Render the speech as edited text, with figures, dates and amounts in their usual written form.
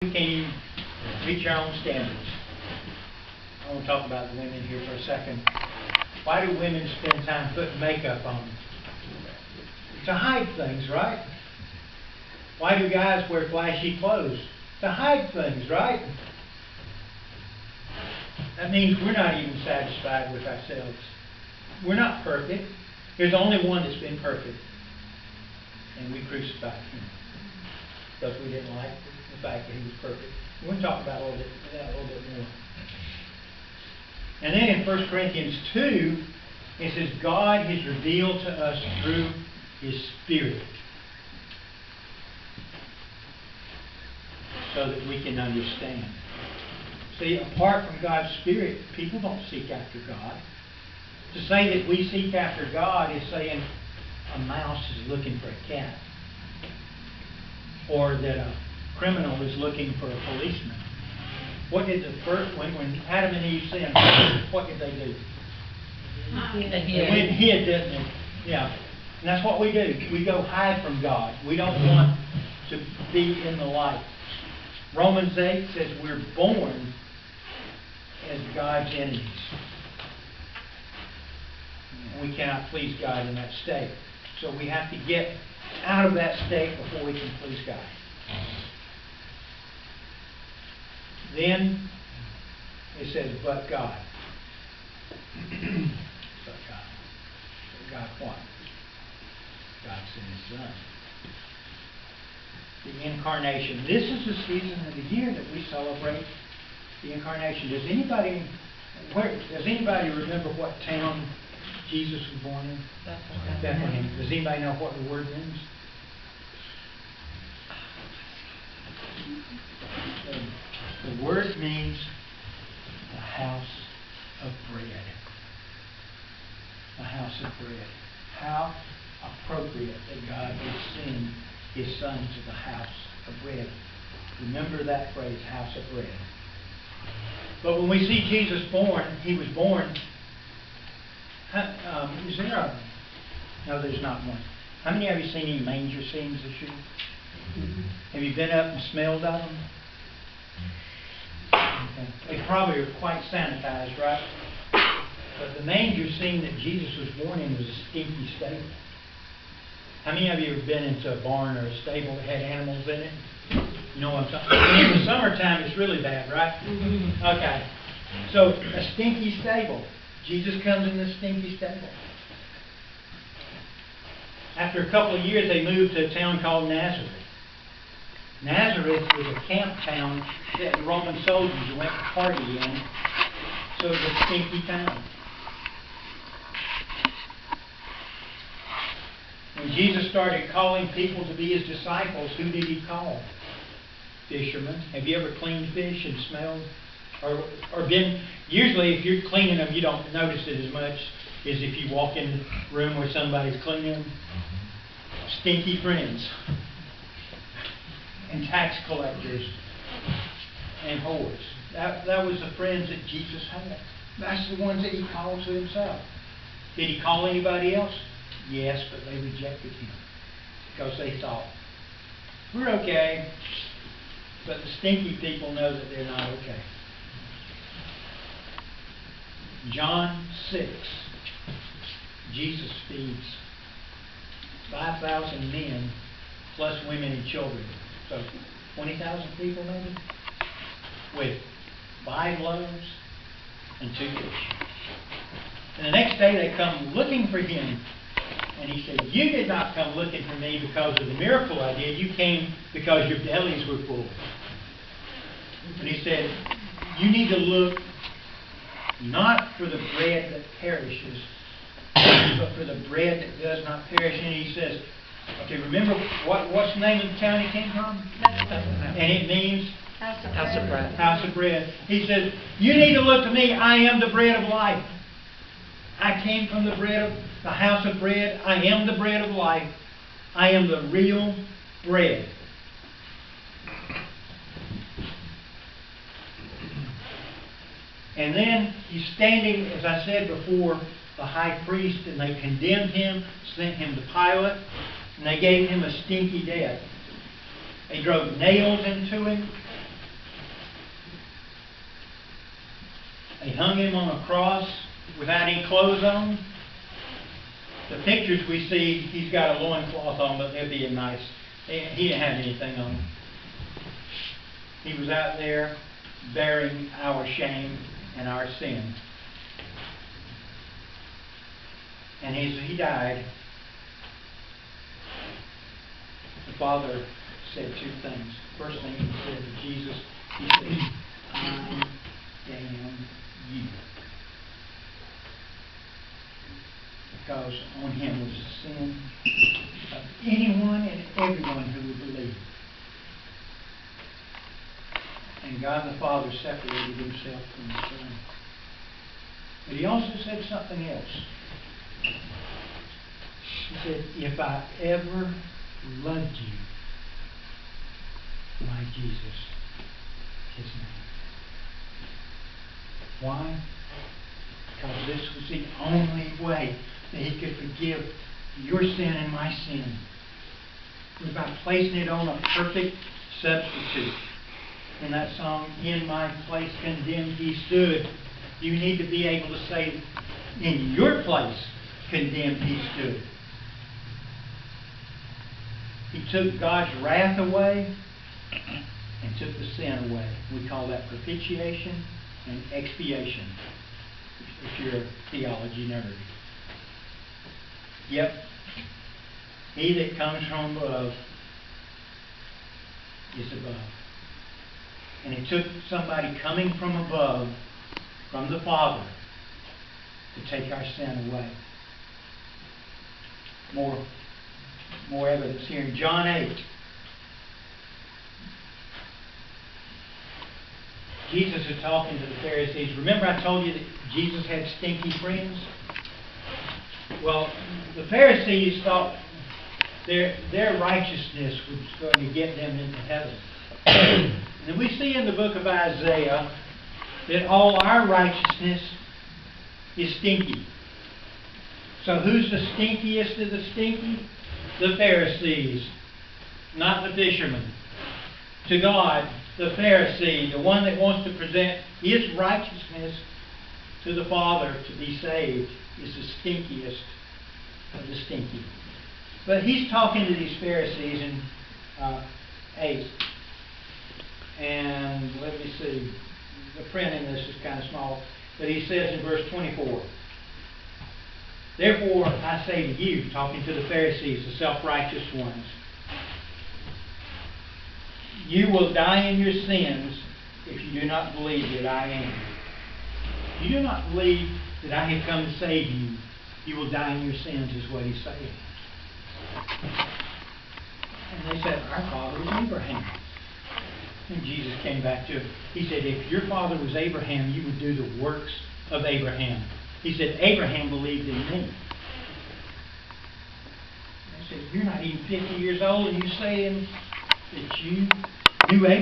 We can't even reach our own standards. I want to talk about the women here for a second. Why do women spend time putting makeup on? To hide things, right? Why do guys wear flashy clothes? To hide things, right? That means we're not even satisfied with ourselves. We're not perfect. There's only one that's been perfect. And we crucified him. Because we didn't like the fact that he was perfect. We're going to talk about that a little bit more. And then in 1 Corinthians 2, it says, God has revealed to us through His Spirit, so that we can understand. See, apart from God's Spirit, people don't seek after God. To say that we seek after God is saying a mouse is looking for a cat, or that a criminal is looking for a policeman. What did when Adam and Eve sinned, what did they do? They went and hid, didn't they? Yeah. And that's what we do. We go hide from God. We don't want to be in the light. Romans 8 says we're born as God's enemies. We cannot please God in that state. So we have to get out of that state before we can please God. Then it says, but God. But God. But God what? God sent His Son. The Incarnation. This is the season of the year that we celebrate the Incarnation. Does anybody remember what town Jesus was born in? Bethlehem. Does anybody know what the word means? The word means the house of bread. The house of bread. How appropriate that God would send His Son to the house of bread. Remember that phrase, house of bread. But when we see Jesus born, He was born. Is there a... No, there's not one. How many of you seen any manger scenes this year? Mm-hmm. Have you been up and smelled of them? Okay. They probably are quite sanitized, right? But the manger scene that Jesus was born in was a stinky stable. How many of you have been into a barn or a stable that had animals in it? You know what I'm talking about? In the summertime, it's really bad, right? Mm-hmm. Okay. So, a stinky stable. Jesus comes in this stinky stable. After a couple of years, they moved to a town called Nazareth. Nazareth was a camp town that the Roman soldiers went to party in. So it was a stinky town. When Jesus started calling people to be His disciples, who did He call? Fishermen. Have you ever cleaned fish and smelled? Or been... Usually if you're cleaning them, you don't notice it as much as if you walk in the room where somebody's cleaning them. Stinky friends. And tax collectors. And whores. That was the friends that Jesus had. That's the ones that He called to Himself. Did He call anybody else? Yes, but they rejected Him. Because they thought, we're okay. But the stinky people know that they're not okay. John 6. Jesus feeds 5,000 men plus women and children. So 20,000 people maybe? With 5 loaves and 2 fish. And the next day they come looking for Him. And He said, you did not come looking for me because of the miracle I did. You came because your bellies were full. But He said, you need to look not for the bread that perishes, but for the bread that does not perish. And He says, okay, remember what's the name of the town He came from? And it means House of bread. House of bread. He says, you need to look to me. I am the bread of life. I came from the house of bread. I am the bread of life. I am the real bread. And then He's standing, as I said before, the high priest, and they condemned Him, sent Him to Pilate, and they gave Him a stinky death. They drove nails into Him. hung him on a cross without any clothes on. The pictures we see, he's got a loincloth on, but it'd be a nice. He didn't have anything on. He was out there bearing our shame and our sin. And as he died, the Father said two things. First thing he said to Jesus, he said, I damn you. Because on him was the sin of anyone and everyone who would believe. And God the Father separated himself from the Son. But he also said something else. He said, if I ever loved you, my Jesus, his name. Why? Because this was the only way that he could forgive your sin and my sin. It was by placing it on a perfect substitute. In that song, in my place condemned he stood. You need to be able to say, in your place condemned he stood. He took God's wrath away and took the sin away. We call that propitiation and expiation, if you're a theology nerd. Yep. He that comes from above is above. And it took somebody coming from above, from the Father, to take our sin away. More evidence here in John 8. Jesus is talking to the Pharisees. Remember I told you that Jesus had stinky friends? Well, the Pharisees thought their righteousness was going to get them into heaven. And we see in the book of Isaiah that all our righteousness is stinky. So who's the stinkiest of the stinky? The Pharisees, not the fishermen. To God, the Pharisee, the one that wants to present his righteousness to the Father to be saved, is the stinkiest of the stinky. But he's talking to these Pharisees in 8. And let me see, the print in this is kind of small, but he says in verse 24, therefore I say to you, talking to the Pharisees, the self-righteous ones, you will die in your sins if you do not believe that I am. If you do not believe that I have come to save you, you will die in your sins, is what he's saying. And they said, our father was Abraham. And Jesus came back to him. He said, if your father was Abraham, you would do the works of Abraham. He said, Abraham believed in me. They said, you're not even 50 years old and you're saying that you knew Abraham.